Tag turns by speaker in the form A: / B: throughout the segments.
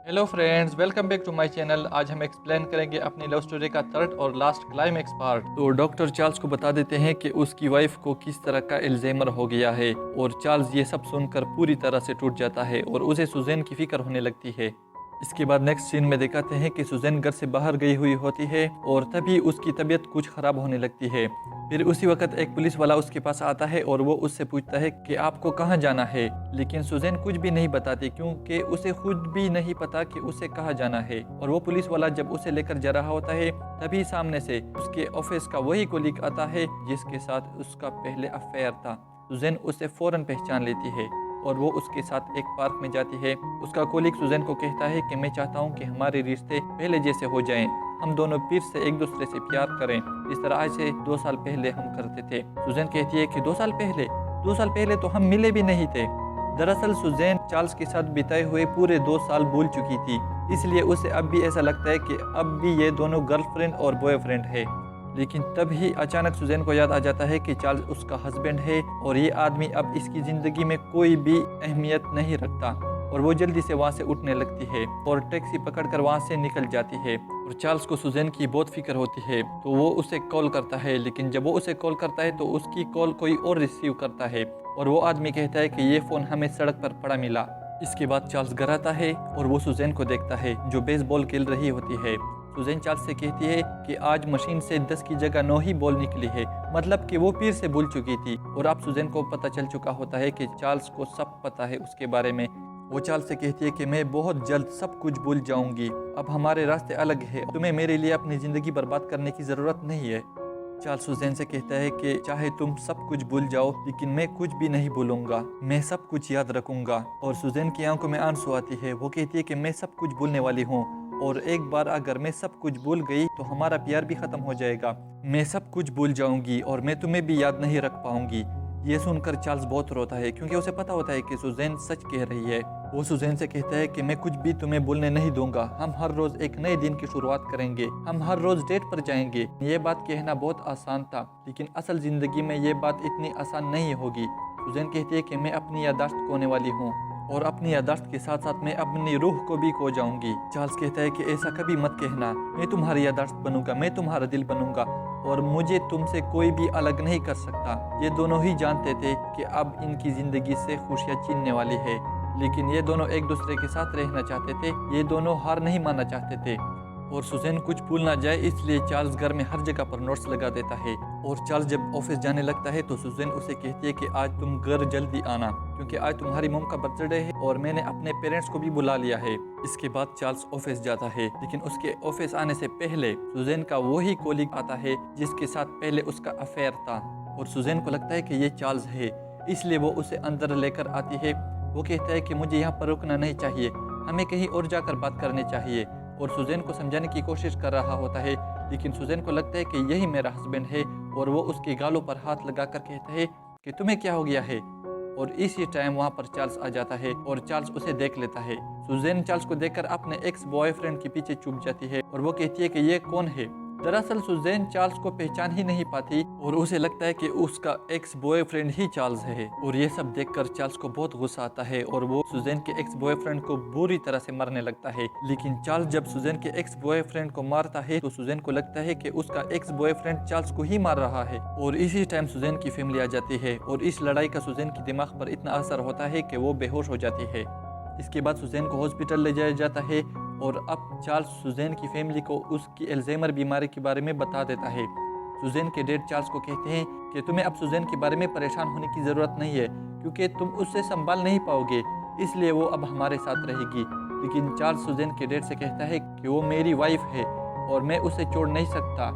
A: Hello friends, welcome back to my channel. आज हम explain करेंगे अपनी लव स्टोरी का थर्ड और लास्ट क्लाइमेक्स पार्ट। तो डॉक्टर चार्ल्स को बता देते हैं कि उसकी वाइफ को किस तरह का अल्जाइमर हो गया है और चार्ल्स ये सब सुनकर पूरी तरह से टूट जाता है और उसे सुजैन की फिक्र होने लगती है। इसके बाद नेक्स्ट सीन में दिखाते हैं कि सुजैन घर से बाहर गई हुई होती है और तभी उसकी तबीयत कुछ खराब होने लगती है। फिर उसी वक्त एक पुलिस वाला उसके पास आता है और वो उससे पूछता है कि आपको कहाँ जाना है, लेकिन सुजैन कुछ भी नहीं बताती क्योंकि उसे खुद भी नहीं पता कि उसे कहाँ जाना है। और वो पुलिस वाला जब उसे लेकर जा रहा होता है तभी सामने से उसके ऑफिस का वही कोलीग आता है जिसके साथ उसका पहले अफेयर था। सुजैन उसे फौरन पहचान लेती है और वो उसके साथ एक पार्क में जाती है। उसका कोलीग सुजैन को कहता है कि मैं चाहता हूँ कि हमारे रिश्ते पहले जैसे हो जाएं, हम दोनों फिर से एक दूसरे से प्यार करें इस तरह आज से 2 साल पहले हम करते थे। सुजैन कहती है कि 2 साल पहले तो हम मिले भी नहीं थे। दरअसल सुजैन चार्ल्स के साथ बिताए हुए पूरे 2 साल भूल चुकी थी, इसलिए उसे अब भी ऐसा लगता है कि अब भी ये दोनों गर्लफ्रेंड और बॉयफ्रेंड है। लेकिन तभी अचानक सुजैन को याद आ जाता है कि चार्ल्स उसका हस्बैंड है और ये आदमी अब इसकी ज़िंदगी में कोई भी अहमियत नहीं रखता। और वो जल्दी से वहाँ से उठने लगती है और टैक्सी पकड़कर वहाँ से निकल जाती है। और चार्ल्स को सुजैन की बहुत फिक्र होती है तो वो उसे कॉल करता है, लेकिन जब वो उसे कॉल करता है तो उसकी कॉल कोई और रिसीव करता है और वो आदमी कहता है कि ये फ़ोन हमें सड़क पर पड़ा मिला। इसके बाद चार्ल्स घर आता है और वो सुजैन को देखता है जो बेसबॉल खेल रही होती है। सुजैन चार्ल्स से कहती है कि आज मशीन से 10 की जगह 9 ही बॉल निकली है, मतलब कि वो फिर से भूल चुकी थी। और अब सुजैन को पता चल चुका होता है कि चार्ल्स को सब पता है उसके बारे में। वो चार्ल्स से कहती है कि मैं बहुत जल्द सब कुछ भूल जाऊंगी, अब हमारे रास्ते अलग है, तुम्हें मेरे लिए अपनी ज़िंदगी बर्बाद करने की ज़रूरत नहीं है। चार्ल्स सुजैन से कहता है कि चाहे तुम सब कुछ भूल जाओ लेकिन मैं कुछ भी नहीं भूलूंगा, मैं सब कुछ याद रखूंगा। और सुजैन की आंखों में आंसू आती है। वो कहती है कि मैं सब कुछ भूलने वाली हूँ और एक बार अगर मैं सब कुछ भूल गई तो हमारा प्यार भी ख़त्म हो जाएगा। मैं सब कुछ भूल जाऊंगी और मैं तुम्हें भी याद नहीं रख पाऊंगी। ये सुनकर चार्ल्स बहुत रोता है क्योंकि उसे पता होता है कि सुजैन सच कह रही है। वो सुजैन से कहता है कि मैं कुछ भी तुम्हें भूलने नहीं दूंगा, हम हर रोज़ एक नए दिन की शुरुआत करेंगे, हम हर रोज़ डेट पर जाएंगे। ये बात कहना बहुत आसान था लेकिन असल ज़िंदगी में ये बात इतनी आसान नहीं होगी। सुजैन कहती है कि मैं अपनी याददाश्त खोने वाली हूँ और अपनी याददाश्त के साथ साथ मैं अपनी रूह को भी खो जाऊंगी। चार्ल्स कहता है कि ऐसा कभी मत कहना, मैं तुम्हारी याददाश्त बनूंगा, मैं तुम्हारा दिल बनूंगा और मुझे तुमसे कोई भी अलग नहीं कर सकता। ये दोनों ही जानते थे कि अब इनकी ज़िंदगी से खुशियाँ छीनने वाली है, लेकिन ये दोनों एक दूसरे के साथ रहना चाहते थे, ये दोनों हार नहीं मानना चाहते थे। और सुजैन कुछ भूल ना जाए इसलिए चार्ल्स घर में हर जगह पर नोट्स लगा देता है। और चार्ल्स जब ऑफिस जाने लगता है तो सुजैन उसे कहती है कि आज तुम घर जल्दी आना क्योंकि आज तुम्हारी मॉम का बर्थडे है और मैंने अपने पेरेंट्स को भी बुला लिया है। इसके बाद चार्ल्स ऑफिस जाता है, लेकिन उसके ऑफिस आने से पहले सुजैन का वही कोलीग आता है जिसके साथ पहले उसका अफेयर था। और सुजैन को लगता है कि ये चार्ल्स है, इसलिए वो उसे अंदर लेकर आती है। वो कहता है कि मुझे यहाँ पर रुकना नहीं चाहिए, हमें कहीं और जाकर बात करनी चाहिए। और सुजैन को समझाने की कोशिश कर रहा होता है, लेकिन सुजैन को लगता है कि यही मेरा हस्बैंड है और वो उसके गालों पर हाथ लगाकर कहता है कि तुम्हें क्या हो गया है। और इसी टाइम वहाँ पर चार्ल्स आ जाता है और चार्ल्स उसे देख लेता है। सुजैन चार्ल्स को देखकर अपने एक्स बॉयफ्रेंड के पीछे छुप जाती है और वो कहती है कि ये कौन है। दरअसल सुजैन चार्ल्स को पहचान ही नहीं पाती और उसे लगता है कि उसका एक्स बॉयफ्रेंड ही चार्ल्स है। और ये सब देखकर चार्ल्स को बहुत गुस्सा आता है और वो सुजैन के एक्स बॉयफ्रेंड को बुरी तरह से मारने लगता है। लेकिन चार्ल्स जब सुजैन के एक्स बॉयफ्रेंड को मारता है तो सुजैन को लगता है कि उसका एक्स बॉयफ्रेंड चार्ल्स को ही मार रहा है। और इसी टाइम सुजैन की फैमिली आ जाती है और इस लड़ाई का सुजैन के दिमाग पर इतना असर होता है कि वो बेहोश हो जाती है। इसके बाद सुजैन को हॉस्पिटल ले जाया जाता है और अब चार्ल्स सुजैन की फैमिली को उसकी अल्जाइमर बीमारी के बारे में बता देता है। सुजैन के डैड चार्ल्स को कहते हैं कि तुम्हें अब सुजैन के बारे में परेशान होने की ज़रूरत नहीं है क्योंकि तुम उससे संभाल नहीं पाओगे, इसलिए वो अब हमारे साथ रहेगी। लेकिन चार्ल्स सुजैन के डैड से कहता है कि वो मेरी वाइफ है और मैं उसे छोड़ नहीं सकता।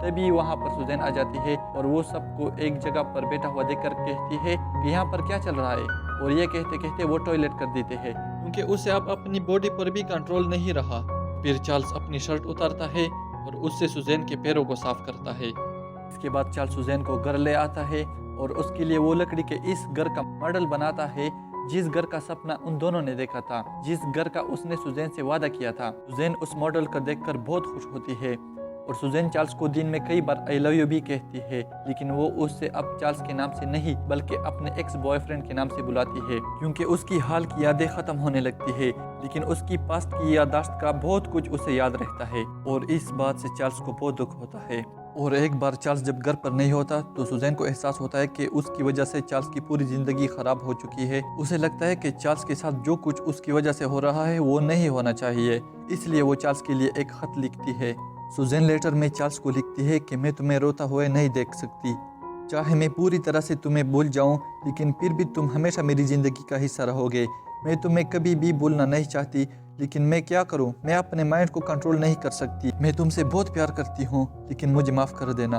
A: तभी वहाँ पर सुजैन आ जाती है और वो सबको एक जगह पर बैठा हुआ देखकर कहती है कि यहाँ पर क्या चल रहा है। और ये कहते कहते वो टॉयलेट कर देते हैं क्योंकि उसे अब अपनी बॉडी पर भी कंट्रोल नहीं रहा। फिर चार्ल्स अपनी शर्ट उतारता है और उससे सुजैन के पैरों को साफ करता है। इसके बाद चार्ल्स सुजैन को घर ले आता है और उसके लिए वो लकड़ी के इस घर का मॉडल बनाता है जिस घर का सपना उन दोनों ने देखा था, जिस घर का उसने सुजैन से वादा किया था। सुजैन उस मॉडल को देखकर बहुत खुश होती है और सुजैन चार्ल्स को दिन में कई बार आई लव यू भी कहती है, लेकिन वो उससे अब चार्ल्स के नाम से नहीं बल्कि अपने एक्स बॉयफ्रेंड के नाम से बुलाती है, क्योंकि उसकी हाल की यादें खत्म होने लगती है, लेकिन उसकी पास्ट की याददाश्त का बहुत कुछ उसे याद रहता है और इस बात से चार्ल्स को बहुत दुख होता है। और एक बार चार्ल्स जब घर पर नहीं होता तो सुजैन को एहसास होता है कि उसकी वजह से चार्ल्स की पूरी जिंदगी खराब हो चुकी है। उसे लगता है कि चार्ल्स के साथ जो कुछ उसकी वजह से हो रहा है वो नहीं होना चाहिए, इसलिए वो चार्ल्स के लिए एक खत लिखती है। सुजैन लेटर में चार्ल्स को लिखती है कि मैं तुम्हें रोता हुए नहीं देख सकती, चाहे मैं पूरी तरह से तुम्हें भूल जाऊं, लेकिन फिर भी तुम हमेशा मेरी ज़िंदगी का हिस्सा रहोगे। मैं तुम्हें कभी भी भूलना नहीं चाहती, लेकिन मैं क्या करूं, मैं अपने माइंड को कंट्रोल नहीं कर सकती। मैं तुमसे बहुत प्यार करती हूं, लेकिन मुझे माफ़ कर देना।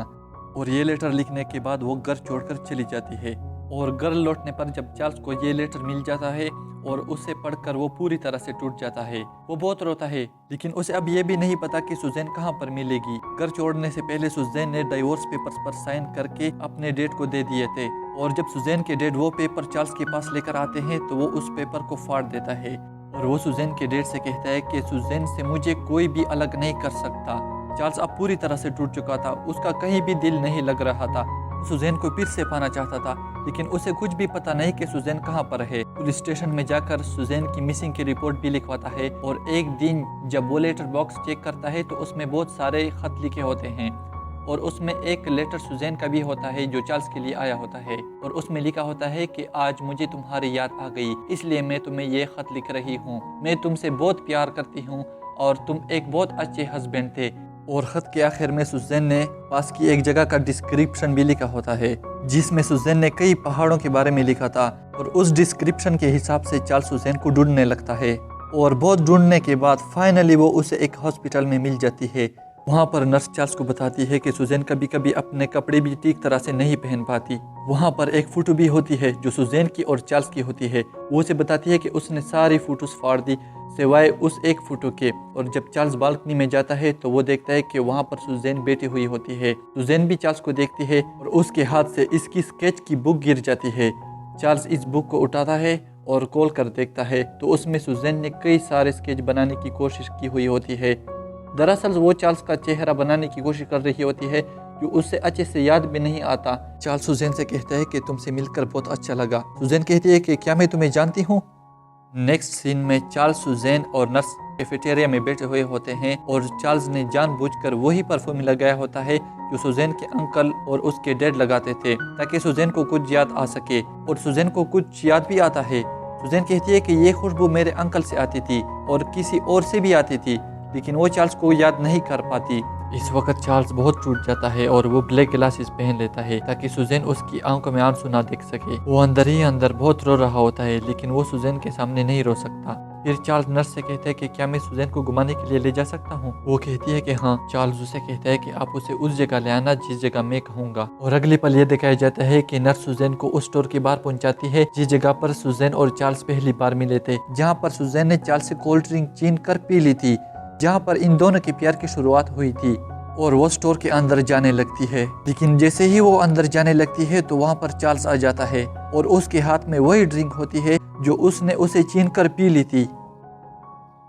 A: और ये लेटर लिखने के बाद वो घर छोड़कर चली जाती है। और घर लौटने पर जब चार्ल्स को ये लेटर मिल जाता है और उसे पढ़कर वो पूरी तरह से टूट जाता है। वो बहुत रोता है, लेकिन उसे अब ये भी नहीं पता कि सुजैन कहाँ पर मिलेगी। घर छोड़ने से पहले सुजैन ने डाइवोर्स पेपर्स पर साइन करके अपने डैड को दे दिए थे, और जब सुजैन के डैड वो पेपर चार्ल्स के पास लेकर आते हैं तो वो उस पेपर को फाड़ देता है और वो सुजैन के डैड से कहता है कि सुजैन से मुझे कोई भी अलग नहीं कर सकता। चार्ल्स अब पूरी तरह से टूट चुका था, उसका कहीं भी दिल नहीं लग रहा था। सुजैन को फिर से पाना चाहता था, लेकिन उसे कुछ भी पता नहीं कि सुजैन कहाँ पर है। पुलिस स्टेशन में जाकर सुजैन की मिसिंग की रिपोर्ट भी लिखवाता है, और एक दिन जब वो लेटर बॉक्स चेक करता है तो उसमें बहुत सारे खत लिखे होते हैं, और उसमें एक लेटर सुजैन का भी होता है जो चार्ल्स के लिए आया होता है, और उसमें लिखा होता है कि आज मुझे तुम्हारी याद आ गई, इसलिए मैं तुम्हें ये खत लिख रही हूँ। मैं तुमसे बहुत प्यार करती हूँ और तुम एक बहुत अच्छे हस्बैंड थे। और ख़त के आखिर में सुजैन ने पास की एक जगह का डिस्क्रिप्शन भी लिखा होता है, जिसमें सुजैन ने कई पहाड़ों के बारे में लिखा था, और उस डिस्क्रिप्शन के हिसाब से चार्ल्स सुजैन को ढूंढने लगता है। और बहुत ढूंढने के बाद फाइनली वो उसे एक हॉस्पिटल में मिल जाती है। वहाँ पर नर्स चार्ल्स को बताती है कि सुजैन कभी कभी अपने कपड़े भी ठीक तरह से नहीं पहन पाती। वहाँ पर एक फ़ोटो भी होती है जो सुजैन की और चार्ल्स की होती है। वो उसे बताती है कि उसने सारी फ़ोटोज़ फाड़ दी सिवाय उस एक फ़ोटो के। और जब चार्ल्स बालकनी में जाता है तो वो देखता है कि वहाँ पर सुजैन बैठी हुई होती है। सुजैन भी चार्ल्स को देखती है और उसके हाथ से इसकी स्केच की बुक गिर जाती है। चार्ल्स इस बुक को उठाता है और खोल कर देखता है तो उसमें सुजैन ने कई सारे स्केच बनाने की कोशिश की हुई होती है। दरअसल वो चार्ल्स का चेहरा बनाने की कोशिश कर रही होती है जो उससे अच्छे से याद भी नहीं आता। चार्ल्स सुजैन से कहता है कि तुमसे मिलकर बहुत अच्छा लगा। सुजैन कहती है कि क्या मैं तुम्हें जानती हूँ। नेक्स्ट सीन में चार्ल्स, सुजैन और नर्स कैफेटेरिया में बैठे हुए होते हैं, और चार्ल्स ने जानबूझकर वही परफ्यूम लगाया होता है जो सुजैन के अंकल और उसके डैड लगाते थे, ताकि सुजैन को कुछ याद आ सके। और सुजैन को कुछ याद भी आता है। सुजैन कहती है कि ये खुशबू मेरे अंकल से आती थी और किसी और से भी आती थी, लेकिन वो चार्ल्स को याद नहीं कर पाती। इस वक्त चार्ल्स बहुत टूट जाता है और वो ब्लैक ग्लासेस पहन लेता है ताकि सुजैन उसकी आंखों में आंसू ना देख सके। वो अंदर ही अंदर बहुत रो रहा होता है, लेकिन वो सुजैन के सामने नहीं रो सकता। फिर चार्ल्स नर्स से कहता है कि क्या मैं सुजैन को घुमाने के लिए ले जा सकता हूँ। वो कहती है कि हाँ। चार्ल्स उसे कहता है कि आप उसे उस जगह ले आना जिस जगह मैं कहूँगा। और अगले पल ये दिखाया जाता है कि नर्स सुजैन को उस स्टोर के बाहर पहुँचाती है जिस जगह पर सुजैन और चार्ल्स पहली बार मिले थे, जहाँ पर सुजैन ने चार्ल्स से कोल्ड ड्रिंक छीन कर पी ली थी, जहाँ पर इन दोनों के प्यार की शुरुआत हुई थी। और वो स्टोर के अंदर जाने लगती है, लेकिन जैसे ही वो अंदर जाने लगती है तो वहाँ पर चार्ल्स आ जाता है और उसके हाथ में वही ड्रिंक होती है जो उसने उसे छीन कर पी ली थी।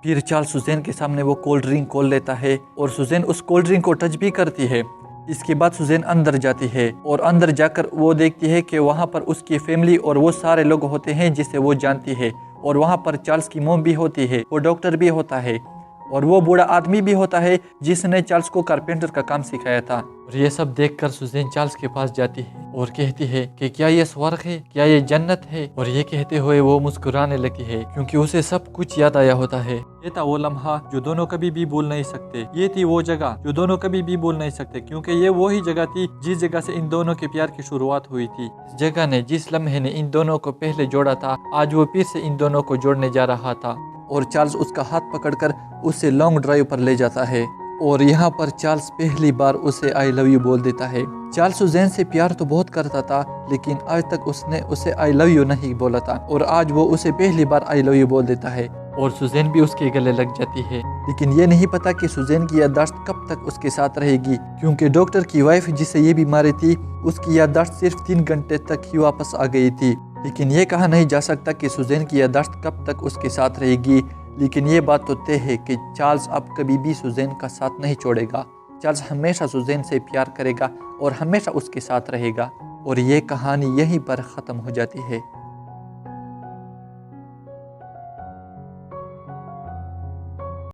A: फिर चार्ल्स सुजैन के सामने वो कोल्ड ड्रिंक खोल लेता है और सुजैन उस कोल्ड ड्रिंक को टच भी करती है। इसके बाद सुजैन अंदर जाती है और अंदर जाकर वो देखती है कि वहाँ पर उसकी फैमिली और वो सारे लोग होते हैं जिसे वो जानती है, और वहाँ पर चार्ल्स की मॉम भी होती है, वो डॉक्टर भी होता है, और वो बूढ़ा आदमी भी होता है जिसने चार्ल्स को कारपेंटर का काम सिखाया था। और ये सब देखकर सुजैन चार्ल्स के पास जाती है और कहती है कि क्या ये स्वर्ग है, क्या ये जन्नत है। और ये कहते हुए वो मुस्कुराने लगती है क्योंकि उसे सब कुछ याद आया होता है। ये था वो लम्हा जो दोनों कभी भी भूल नहीं सकते। ये थी वो जगह जो दोनों कभी भी भूल नहीं सकते, क्योंकि ये वही जगह थी जिस जगह से इन दोनों के प्यार की शुरुआत हुई थी। इस जगह ने, जिस लम्हे ने इन दोनों को पहले जोड़ा था, आज वो फिर से इन दोनों को जोड़ने जा रहा था। और चार्ल्स उसका हाथ पकड़कर उसे लॉन्ग ड्राइव पर ले जाता है, और यहाँ पर चार्ल्स पहली बार उसे आई लव यू बोल देता है। चार्ल्स सुजैन से प्यार तो बहुत करता था, लेकिन आज तक उसने उसे आई लव यू नहीं बोला था, और आज वो उसे पहली बार आई लव यू बोल देता है। और सुजैन भी उसके गले लग जाती है, लेकिन ये नहीं पता कि सुजैन की याददाश्त कब तक उसके साथ रहेगी, क्योंकि डॉक्टर की वाइफ जिसे ये बीमारी थी उसकी याददाश्त सिर्फ 3 घंटे तक ही वापस आ गई थी। लेकिन ये कहा नहीं जा सकता कि सुजैन की याददाश्त कब तक उसके साथ रहेगी। लेकिन ये बात तो तय है कि चार्ल्स अब कभी भी सुजैन का साथ नहीं छोड़ेगा, चार्ल्स हमेशा सुज़ैन से प्यार करेगा और हमेशा उसके साथ रहेगा और ये कहानी यहीं पर ख़त्म हो जाती है।